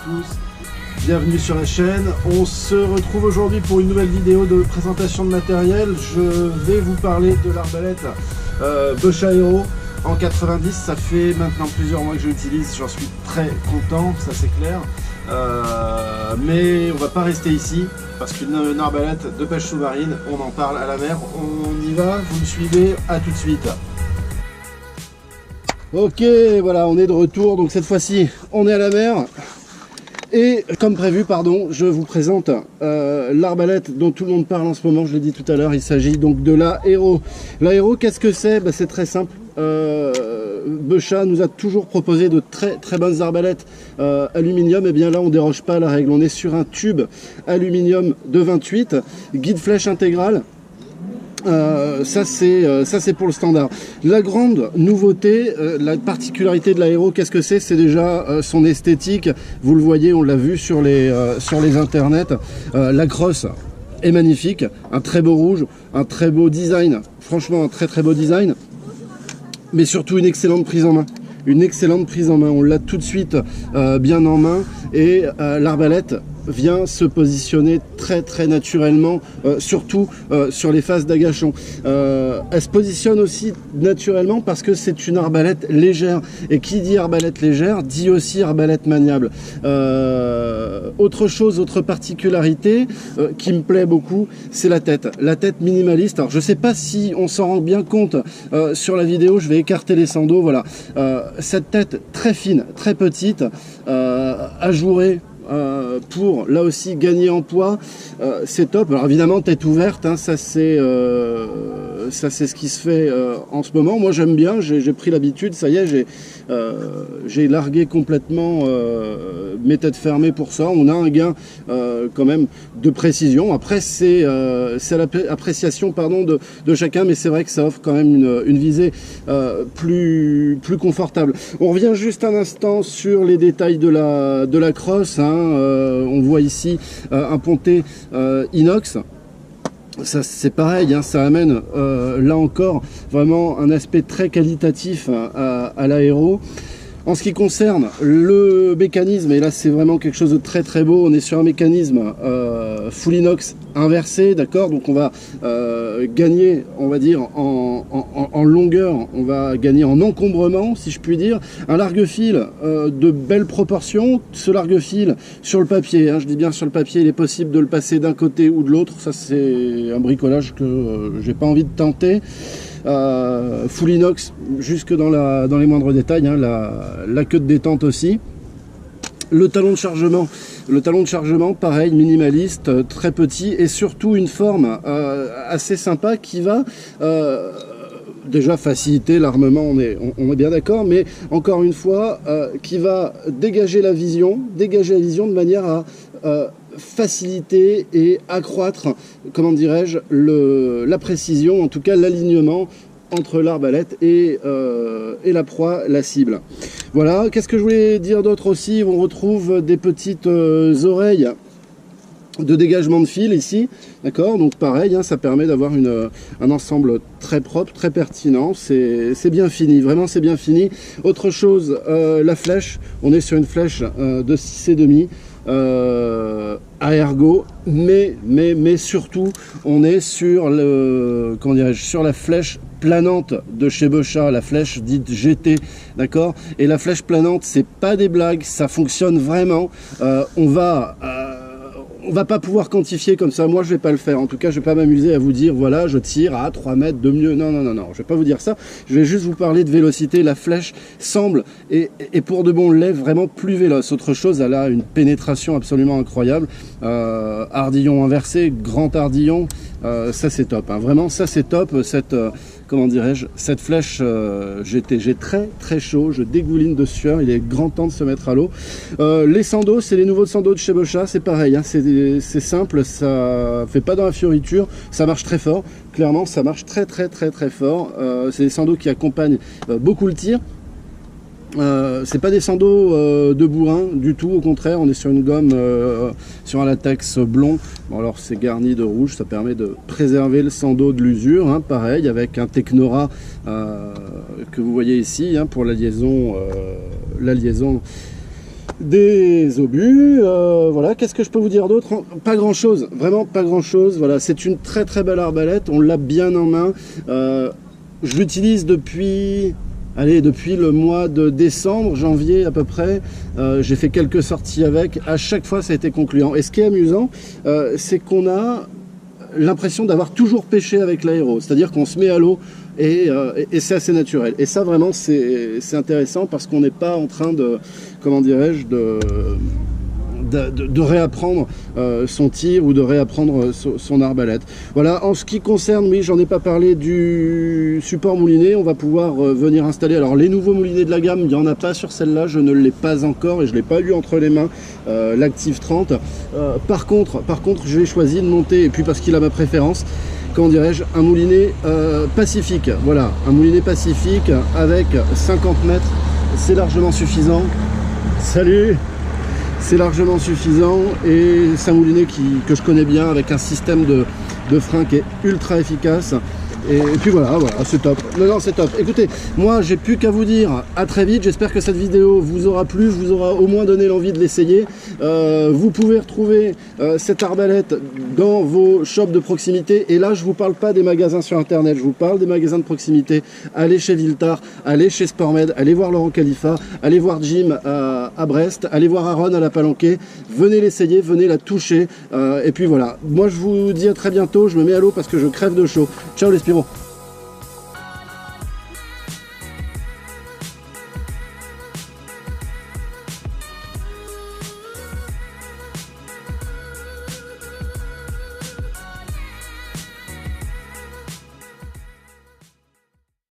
tous, bienvenue sur la chaîne. On se retrouve aujourd'hui pour une nouvelle vidéo de présentation de matériel. Je vais vous parler de l'arbalète Bosch Aero en 90. Ça fait maintenant plusieurs mois que je l'utilise, j'en suis très content, ça c'est clair. Mais on va pas rester ici parce qu'une arbalète de pêche sous-marine, on en parle à la mer. On y va, vous me suivez, à tout de suite. Ok, voilà, on est de retour, donc cette fois-ci on est à la mer et comme prévu, pardon, je vous présente l'arbalète dont tout le monde parle en ce moment. Je l'ai dit tout à l'heure, il s'agit donc de la Aero. La Aero, qu'est-ce que c'est? C'est très simple. Bosch nous a toujours proposé de très bonnes arbalètes aluminium. Et bien là on déroge pas à la règle, on est sur un tube aluminium de 28, guide flèche intégrale. Ça c'est pour le standard. La grande nouveauté, la particularité de l'Aero, qu'est-ce que c'est? C'est déjà son esthétique. Vous le voyez, on l'a vu sur les internets. La crosse est magnifique, un très beau rouge, un très beau design, franchement un très beau design, mais surtout une excellente prise en main. Une excellente prise en main, on l'a tout de suite bien en main, et l'arbalète vient se positionner très naturellement, surtout sur les faces d'agachon. Elle se positionne aussi naturellement parce que c'est une arbalète légère, et qui dit arbalète légère dit aussi arbalète maniable. Autre particularité qui me plaît beaucoup, c'est la tête minimaliste. Alors je sais pas si on s'en rend bien compte sur la vidéo, je vais écarter les sandaux, voilà. Cette tête très fine, très petite, ajourée, pour là aussi gagner en poids, c'est top. Alors évidemment tête ouverte, hein, ça c'est ce qui se fait en ce moment. Moi j'aime bien, j'ai pris l'habitude, ça y est, j'ai largué complètement mes têtes fermées pour ça. On a un gain quand même de précision. Après c'est l'appréciation de chacun, mais c'est vrai que ça offre quand même une visée plus confortable. On revient juste un instant sur les détails de la crosse, hein. On voit ici un pontet inox. Ça c'est pareil, hein, ça amène là encore vraiment un aspect très qualitatif à l'Aero. En ce qui concerne le mécanisme, et là c'est vraiment quelque chose de très beau, on est sur un mécanisme full inox inversé, d'accord, donc on va gagner, on va dire, en longueur, on va gagner en encombrement, si je puis dire. Un largue-fil de belles proportions. Ce largue-fil sur le papier, hein, je dis bien sur le papier, il est possible de le passer d'un côté ou de l'autre. Ça c'est un bricolage que j'ai pas envie de tenter. Full inox jusque dans les moindres détails, hein, la queue de détente aussi. Le talon de chargement, pareil, minimaliste, très petit, et surtout une forme assez sympa qui va déjà faciliter l'armement, on est bien d'accord, mais encore une fois, qui va dégager la vision de manière à faciliter et accroître, comment dirais-je, la précision, en tout cas l'alignement entre l'arbalète et la proie, la cible. Voilà, qu'est-ce que je voulais dire d'autre aussi? On retrouve des petites oreilles de dégagement de fil ici, d'accord, donc pareil, hein, ça permet d'avoir un ensemble très propre, très pertinent. C'est bien fini, vraiment c'est bien fini. Autre chose, la flèche, on est sur une flèche de 6,5 à ergot, mais surtout on est sur comment dirais-je, sur la flèche planante de chez Bosch, la flèche dite GT, d'accord, et la flèche planante, c'est pas des blagues, ça fonctionne vraiment. On va pas pouvoir quantifier comme ça, moi je vais pas le faire, en tout cas je vais pas m'amuser à vous dire voilà je tire à 3 mètres de mieux, non, je vais pas vous dire ça, je vais juste vous parler de vélocité. La flèche semble, et pour de bon lait, vraiment plus véloce. Autre chose, elle a une pénétration absolument incroyable, ardillon inversé, grand ardillon, ça c'est top, hein. Vraiment ça c'est top, comment dirais-je, cette flèche GT. J'ai très chaud, je dégouline de sueur, il est grand temps de se mettre à l'eau. Les sandaux, c'est les nouveaux sandaux de chez Bosch, c'est pareil, hein, c'est simple, ça fait pas dans la fioriture, ça marche très fort, clairement ça marche très fort. C'est des sandaux qui accompagnent beaucoup le tir. C'est pas des sandaux de bourrin du tout, au contraire, on est sur une gomme, sur un latex blond. Bon, alors c'est garni de rouge, ça permet de préserver le sando de l'usure, hein, pareil, avec un Technora que vous voyez ici, hein, pour la liaison des obus, voilà. Qu'est-ce que je peux vous dire d'autre? Pas grand chose, vraiment pas grand chose. Voilà, c'est une très très belle arbalète, on l'a bien en main. Je l'utilise depuis, allez, depuis le mois de décembre, janvier à peu près. J'ai fait quelques sorties avec, à chaque fois ça a été concluant. Et ce qui est amusant, c'est qu'on a l'impression d'avoir toujours pêché avec l'aéro, c'est-à-dire qu'on se met à l'eau et c'est assez naturel. Et ça vraiment c'est intéressant parce qu'on n'est pas en train de, comment dirais-je, de réapprendre son tir ou de réapprendre son arbalète. Voilà, en ce qui concerne, oui, j'en ai pas parlé du support moulinet, on va pouvoir venir installer. Alors les nouveaux moulinets de la gamme, il n'y en a pas sur celle-là, je ne l'ai pas encore et je ne l'ai pas eu entre les mains, l'Active 30. Par contre, je vais choisir de monter, et puis parce qu'il a ma préférence, comment dirais-je, un moulinet pacifique. Voilà, un moulinet pacifique avec 50 mètres, c'est largement suffisant. Salut! C'est largement suffisant et c'est un moulinet que je connais bien avec un système de frein qui est ultra efficace. Et puis voilà, c'est top. Non, c'est top. Écoutez, moi, j'ai plus qu'à vous dire à très vite. J'espère que cette vidéo vous aura plu, vous aura au moins donné l'envie de l'essayer. Vous pouvez retrouver cette arbalète dans vos shops de proximité. Et là, je vous parle pas des magasins sur Internet, je vous parle des magasins de proximité. Allez chez Viltar, allez chez Sportmed, allez voir Laurent Khalifa, allez voir Jim à Brest, allez voir Aaron à la Palanquée. Venez l'essayer, venez la toucher. Et puis voilà. Moi, je vous dis à très bientôt. Je me mets à l'eau parce que je crève de chaud. Ciao les Spiros.